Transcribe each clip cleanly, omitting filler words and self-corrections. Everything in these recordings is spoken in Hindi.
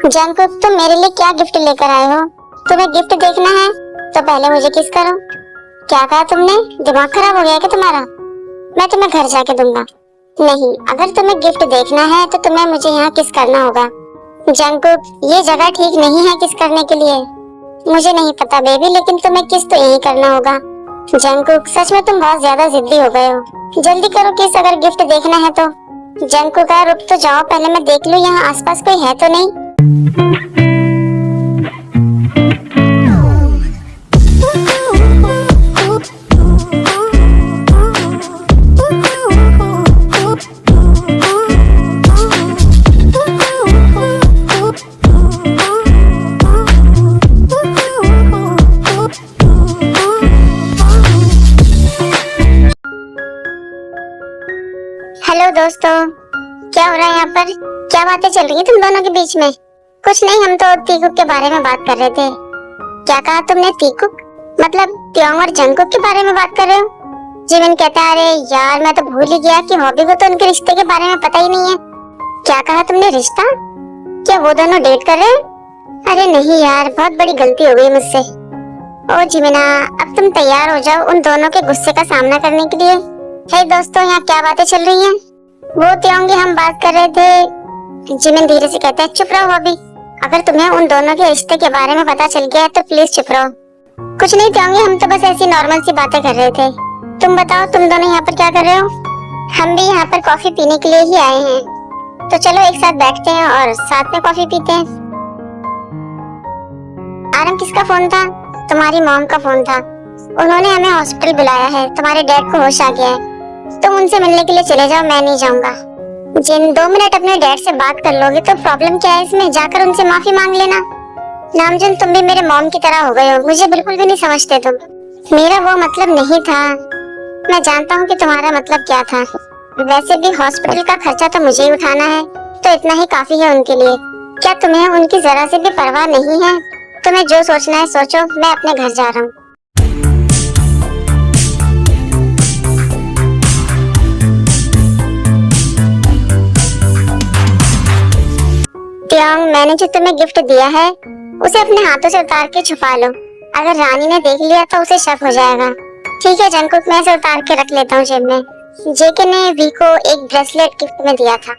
जंगकुक, तुम मेरे लिए क्या गिफ्ट लेकर आए हो? तुम्हें गिफ्ट देखना है तो पहले मुझे किस करो। क्या कहा तुमने? दिमाग खराब हो गया क्या तुम्हारा? मैं तुम्हें घर जाके दूंगा। नहीं, अगर तुम्हें गिफ्ट देखना है तो तुम्हें मुझे यहाँ किस करना होगा। जंगकुक, ये जगह ठीक नहीं है किस करने के लिए। मुझे नहीं पता बेबी, लेकिन तुम्हें किस तो यही करना होगा। जंगकुक, सच में तुम बहुत ज्यादा जिद्दी हो गए हो। जल्दी करो किस, अगर गिफ्ट देखना है तो। जंगकुक, रुक तो जाओ, पहले मैं देख लूं यहाँ आसपास कोई है तो नहीं। हेलो दोस्तों, क्या हो रहा है यहाँ पर? क्या बातें चल रही है तुम दोनों के बीच में? कुछ नहीं, हम तो तीकुक के बारे में बात कर रहे थे। क्या कहा तुमने? तीकुक मतलब त्योंग और जंगकुक के बारे में बात कर रहे हो? जिमिन कहता है, अरे यार मैं तो भूल ही गया कि हॉबी को तो उनके रिश्ते के बारे में पता ही नहीं है। क्या कहा तुमने? रिश्ता? क्या वो दोनों डेट कर रहे हैं? अरे नहीं यार, बहुत बड़ी गलती हो गई मुझसे। ओ जिमिना, अब तुम तैयार हो जाओ उन दोनों के गुस्से का सामना करने के लिए। हे दोस्तों, यहाँ क्या बातें चल रही हैं? वो त्योंगी हम बात कर रहे थे। जिमिन धीरे से कहता है, चुप रहो हॉबी। अगर तुम्हें उन दोनों के रिश्ते के बारे में पता चल गया तो प्लीज चुप रहो। कुछ नहीं त्योंगी, हम तो बस ऐसी नॉर्मल सी बातें कर रहे थे। तुम बताओ, तुम दोनों यहाँ पर क्या कर रहे हो? हम भी यहाँ पर कॉफी पीने के लिए ही आए हैं, तो चलो एक साथ बैठते हैं और साथ में कॉफी पीते हैं। आरम, किसका फोन था? तुम्हारी मॉम का फोन था। उन्होंने हमें हॉस्पिटल बुलाया है, तुम्हारे डैड को होश आ गया है। तुम उनसे मिलने के लिए चले जाओ, मैं नहीं जाऊंगा। जिन 2 मिनट अपने डैड से बात कर लोगे तो प्रॉब्लम क्या है इसमें? जाकर उनसे माफी मांग लेना। नामजुन, तुम भी मेरे मॉम की तरह हो गए हो, मुझे बिल्कुल भी नहीं समझते तुम। मेरा वो मतलब नहीं था। मैं जानता हूँ कि तुम्हारा मतलब क्या था। वैसे भी हॉस्पिटल का खर्चा तो मुझे ही उठाना है, तो इतना ही काफी है उनके लिए। क्या तुम्हें उनकी जरा से भी परवाह नहीं है? तुम्हें जो सोचना है सोचो, मैं अपने घर जा रहा हूँ। त्योंग, मैंने जो तुम्हें गिफ्ट दिया है उसे अपने हाथों से उतार के छुपा लो। अगर रानी ने देख लिया तो उसे शक हो जाएगा। ठीक है जंगकुक, मैं इसे उतार के रख लेता हूँ जेब में। जेके ने वी को एक ब्रेसलेट गिफ्ट में दिया था।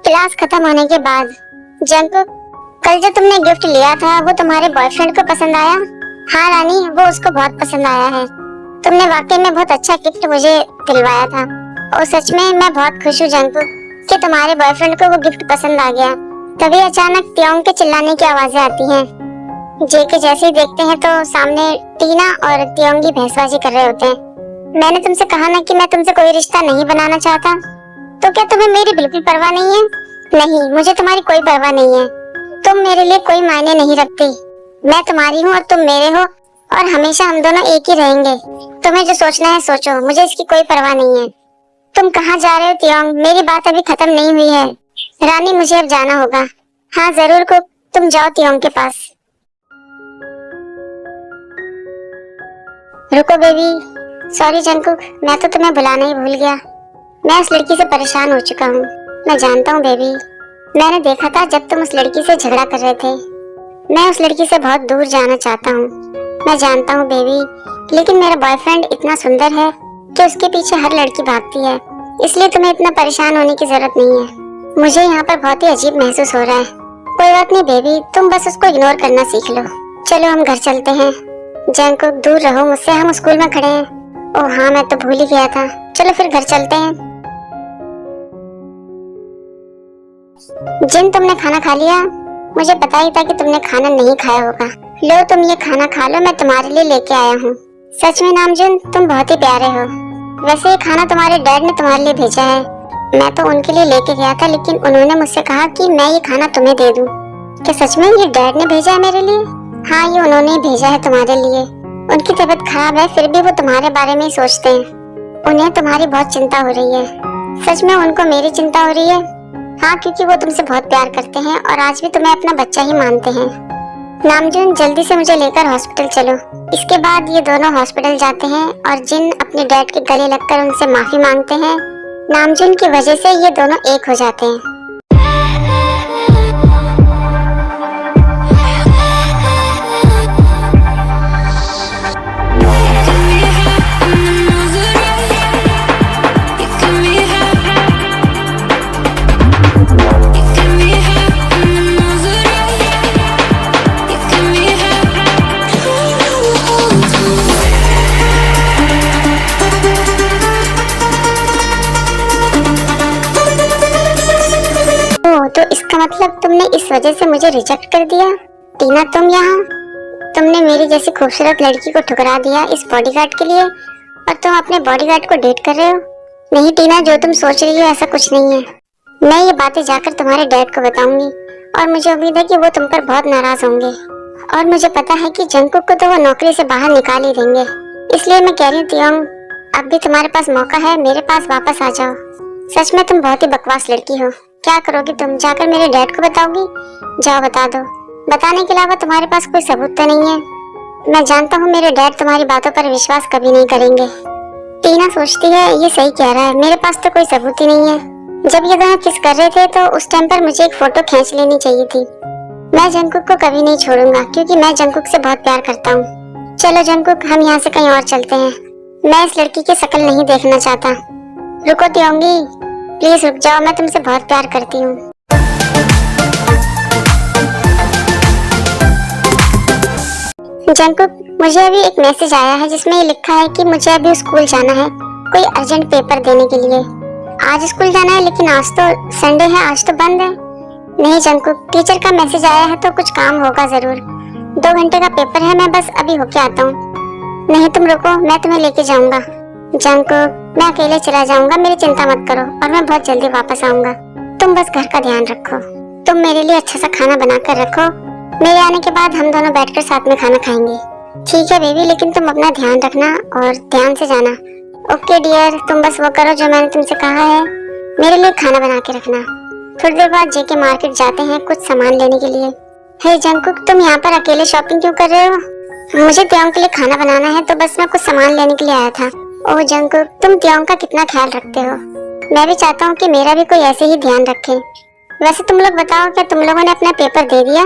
क्लास खत्म होने के बाद, जंगकुक, कल जो तुमने गिफ्ट लिया था वो तुम्हारे बॉयफ्रेंड को पसंद आया? हाँ रानी, वो उसको बहुत पसंद आया है। तुमने वाकई में बहुत अच्छा गिफ्ट मुझे दिलवाया था और सच में मैं बहुत खुश हूँ जंगकुक कि तुम्हारे बॉयफ्रेंड को वो गिफ्ट पसंद आ गया। तभी अचानक त्योंग के चिल्लाने की आवाजें आती हैं। जेके जैसे ही देखते हैं तो सामने टीना और त्योंगी बहसबाजी कर रहे होते हैं। मैंने तुमसे कहा ना कि मैं तुमसे कोई रिश्ता नहीं बनाना चाहता, तो क्या तुम्हें मेरी बिल्कुल परवाह नहीं है? नहीं, मुझे तुम्हारी कोई परवाह नहीं है। तुम मेरे लिए कोई मायने नहीं रखती। मैं तुम्हारी हूँ और तुम मेरे हो, और हमेशा हम दोनों एक ही रहेंगे। तुम्हें जो सोचना है सोचो, मुझे इसकी कोई परवाह नहीं है। तुम कहाँ जा रहे हो त्योंग? मेरी बात अभी खत्म नहीं हुई है। रानी, मुझे अब जाना होगा। हाँ जरूर कुक, तुम जाओ त्योंग के पास। रुको बेबी। सॉरी जंगकुक, मैं तो तुम्हें बुलाना ही भूल गया। मैं उस लड़की से परेशान हो चुका हूँ। मैं जानता हूँ बेबी, मैंने देखा था जब तुम उस लड़की से झगड़ा कर रहे थे। मैं उस लड़की से बहुत दूर जाना चाहता हूँ। मैं जानता हूँ बेबी, लेकिन मेरा बॉयफ्रेंड इतना सुंदर है कि उसके पीछे हर लड़की भागती है, इसलिए तुम्हें इतना परेशान होने की जरूरत नहीं है। मुझे यहाँ पर बहुत ही अजीब महसूस हो रहा है। कोई बात नहीं बेबी, तुम बस उसको इग्नोर करना सीख लो। चलो हम घर चलते हैं। जंगकुक, दूर रहो मुझसे, हम स्कूल में खड़े हैं। ओह हाँ, मैं तो भूल ही गया था। चलो फिर घर चलते हैं। जिन, तुमने खाना खा लिया? मुझे पता ही था कि तुमने खाना नहीं खाया होगा। लो तुम ये खाना खा लो, मैं तुम्हारे लिए लेके आया हूँ। सच में नामजुन, तुम बहुत ही प्यारे हो। वैसे ये खाना तुम्हारे डैड ने तुम्हारे लिए भेजा है। मैं तो उनके लिए लेके गया था, लेकिन उन्होंने मुझसे कहा कि मैं ये खाना तुम्हें दे दूं। क्या सच में ये डैड ने भेजा है मेरे लिए? हाँ, ये उन्होंने ही भेजा है तुम्हारे लिए। उनकी तबीयत खराब है, फिर भी वो तुम्हारे बारे में ही सोचते हैं। उन्हें तुम्हारी बहुत चिंता हो रही है। सच में उनको मेरी चिंता हो रही है? हाँ, क्योंकि वो तुमसे बहुत प्यार करते हैं और आज भी तुम्हें अपना बच्चा ही मानते हैं। नामजुन, जल्दी से मुझे लेकर हॉस्पिटल चलो। इसके बाद ये दोनों हॉस्पिटल जाते हैं और जिन अपने डैड के गले लगकर उनसे माफी मांगते हैं। नामजुन की वजह से ये दोनों एक हो जाते हैं। तुमने इस वजह से मुझे रिजेक्ट कर दिया? टीना तुम यहाँ, तुमने मेरी जैसी खूबसूरत लड़की को ठुकरा दिया इस बॉडीगार्ड के लिए, और तुम अपने बॉडीगार्ड को डेट कर रहे हो? नहीं टीना, जो तुम सोच रही हो ऐसा कुछ नहीं है। मैं ये बातें जाकर तुम्हारे डैड को बताऊंगी और मुझे उम्मीद है कि वो तुम पर बहुत नाराज होंगे, और मुझे पता है कि जंगकुक को तो वो नौकरी से बाहर निकाल ही देंगे। इसलिए मैं कह रही हूँ तियोंग, अब भी तुम्हारे पास मौका है, मेरे पास वापस आ जाओ। सच में तुम बहुत ही बकवास लड़की हो। क्या करोगी तुम? जाकर मेरे डैड को बताओगी? जाओ बता दो। बताने के अलावा तुम्हारे पास कोई सबूत तो नहीं है? मैं जानता हूँ मेरे डैड तुम्हारी बातों पर विश्वास कभी नहीं करेंगे। टीना सोचती है ये सही कह रहा है, मेरे पास तो कोई सबूत ही नहीं है। जब ये दोनों किस कर रहे थे तो उस टाइम पर मुझे एक फोटो खींच लेनी चाहिए थी। मैं जंगकुक को कभी नहीं छोड़ूंगा क्योंकि मैं जंगकुक से बहुत प्यार करता हूँ। चलो जंगकुक, हम यहाँ से कहीं और चलते हैं। मैं इस लड़की की शक्ल नहीं देखना चाहता। रुको तियोंगी, प्लीज रुक जाओ, मैं तुमसे बहुत प्यार करती हूँ। जंगकुक, मुझे अभी एक मैसेज आया है जिसमें ये लिखा है कि मुझे अभी स्कूल जाना है कोई अर्जेंट पेपर देने के लिए। आज स्कूल जाना है लेकिन आज तो संडे है, आज तो बंद है। नहीं जंगकुक, टीचर का मैसेज आया है तो कुछ काम होगा जरूर। 2 घंटे का पेपर है, मैं बस अभी होके आता हूँ। नहीं तुम रुको, मैं तुम्हें लेके जाऊंगा। जंगकुक, मैं अकेले चला जाऊंगा, मेरी चिंता मत करो और मैं बहुत जल्दी वापस आऊंगा। तुम बस घर का ध्यान रखो। तुम मेरे लिए अच्छा सा खाना बना कर रखो, मेरे आने के बाद हम दोनों बैठकर साथ में खाना खाएंगे। ठीक है बेबी, लेकिन तुम अपना ध्यान रखना और ध्यान से जाना। ओके डियर, तुम बस वो करो जो मैंने तुमसे कहा है। मेरे लिए खाना बना के रखना। थोड़ी देर बाद जेके मार्केट जाते हैं कुछ सामान लेने के लिए। हे जंगकुक, तुम यहाँ पर अकेले शॉपिंग क्यों कर रहे हो? मुझे तियोंग के लिए खाना बनाना है तो बस मैं कुछ सामान लेने के लिए आया था। ओह जंगकुक, तुम तियोंग का कितना ख्याल रखते हो। मैं भी चाहता हूँ कि मेरा भी कोई ऐसे ही ध्यान रखे। वैसे तुम लोग बताओ, क्या तुम लोगों ने अपना पेपर दे दिया?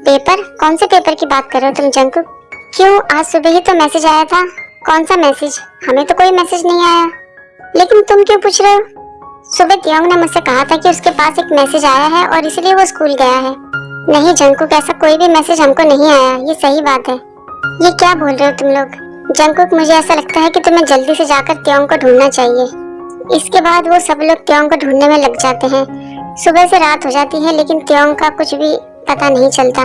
पेपर? कौन से पेपर की बात कर रहे हो तुम जंगकुक? क्यों, आज सुबह ही तो मैसेज आया था। कौन सा मैसेज? हमें तो कोई मैसेज नहीं आया। लेकिन तुम क्यों पूछ रहे हो? सुबह तियोंग ने मुझसे कहा था कि उसके पास एक मैसेज आया है और इसलिए वो स्कूल गया है। नहीं जंगकुक, ऐसा कोई भी मैसेज हमको नहीं आया, ये सही बात है। ये क्या बोल रहे हो तुम लोग? जंगकुक, मुझे ऐसा लगता है कि तुम्हें जल्दी से जाकर तियोंग को ढूंढना चाहिए। इसके बाद वो सब लोग तियोंग को ढूंढने में लग जाते हैं। सुबह से रात हो जाती है लेकिन तियोंग का कुछ भी पता नहीं चलता।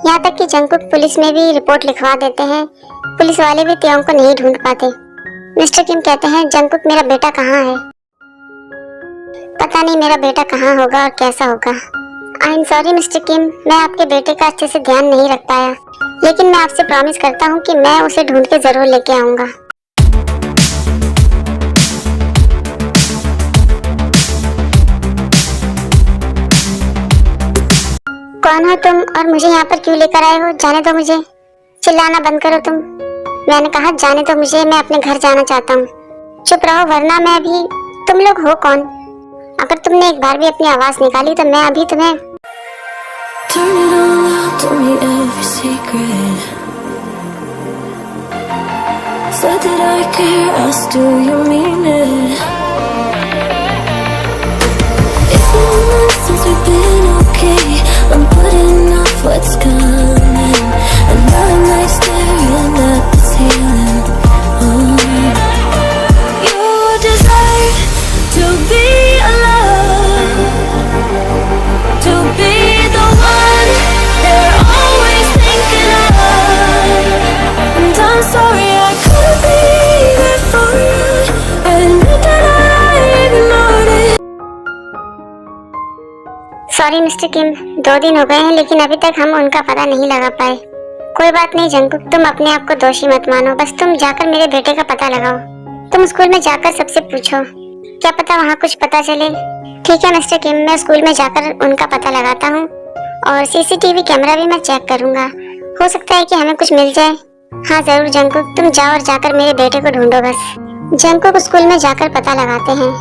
यहाँ तक कि जंगकुक पुलिस में भी रिपोर्ट लिखवा देते हैं, पुलिस वाले भी तियोंग को नहीं ढूंढ पाते। मिस्टर किम कहते हैं जंगकुक मेरा बेटा कहाँ है? पता नहीं मेरा बेटा कहाँ होगा और कैसा होगा। आई एम सॉरी मिस्टर किम, मैं आपके बेटे का अच्छे से ध्यान नहीं रख पाया, लेकिन मैं आपसे प्रॉमिस करता हूँ कि मैं उसे ढूंढ के जरूर लेके आऊंगा। कौन हो तुम और मुझे यहाँ पर क्यों लेकर आए हो? जाने दो मुझे। चिल्लाना बंद करो तुम। मैंने कहा जाने दो मुझे, मैं अपने घर जाना चाहता हूँ। चुप रहो वरना मैं अभी। तुम लोग हो कौन? अगर तुमने एक बार भी अपनी आवाज निकाली तो मैं अभी तुम्हें। Turn it all out, tell me every secret. Said that I care, asked do you mean it? It's been months since we've been okay. I'm putting off what's coming, and now I'm like staring at the ceiling. You deserve to be alone, to be the one they're always thinking of. And I'm sorry I couldn't be there for you. I admit that I ignored it. Sorry mister Kim, 2 दिन हो गए हैं लेकिन अभी तक हम उनका पता नहीं लगा पाए। कोई बात नहीं जंगकुक, तुम अपने आप को दोषी मत मानो, बस तुम जाकर मेरे बेटे का पता लगाओ। तुम स्कूल में जाकर सबसे पूछो, क्या पता वहाँ कुछ पता चले। ठीक है मिस्टर किम, मैं स्कूल में जाकर उनका पता लगाता हूँ और सीसीटीवी कैमरा भी मैं चेक करूंगा, हो सकता है कि हमें कुछ मिल जाए। हाँ जरूर जंगकुक, तुम जाओ और जाकर मेरे बेटे को ढूंढो बस। जंगकुक स्कूल में जाकर पता लगाते हैं।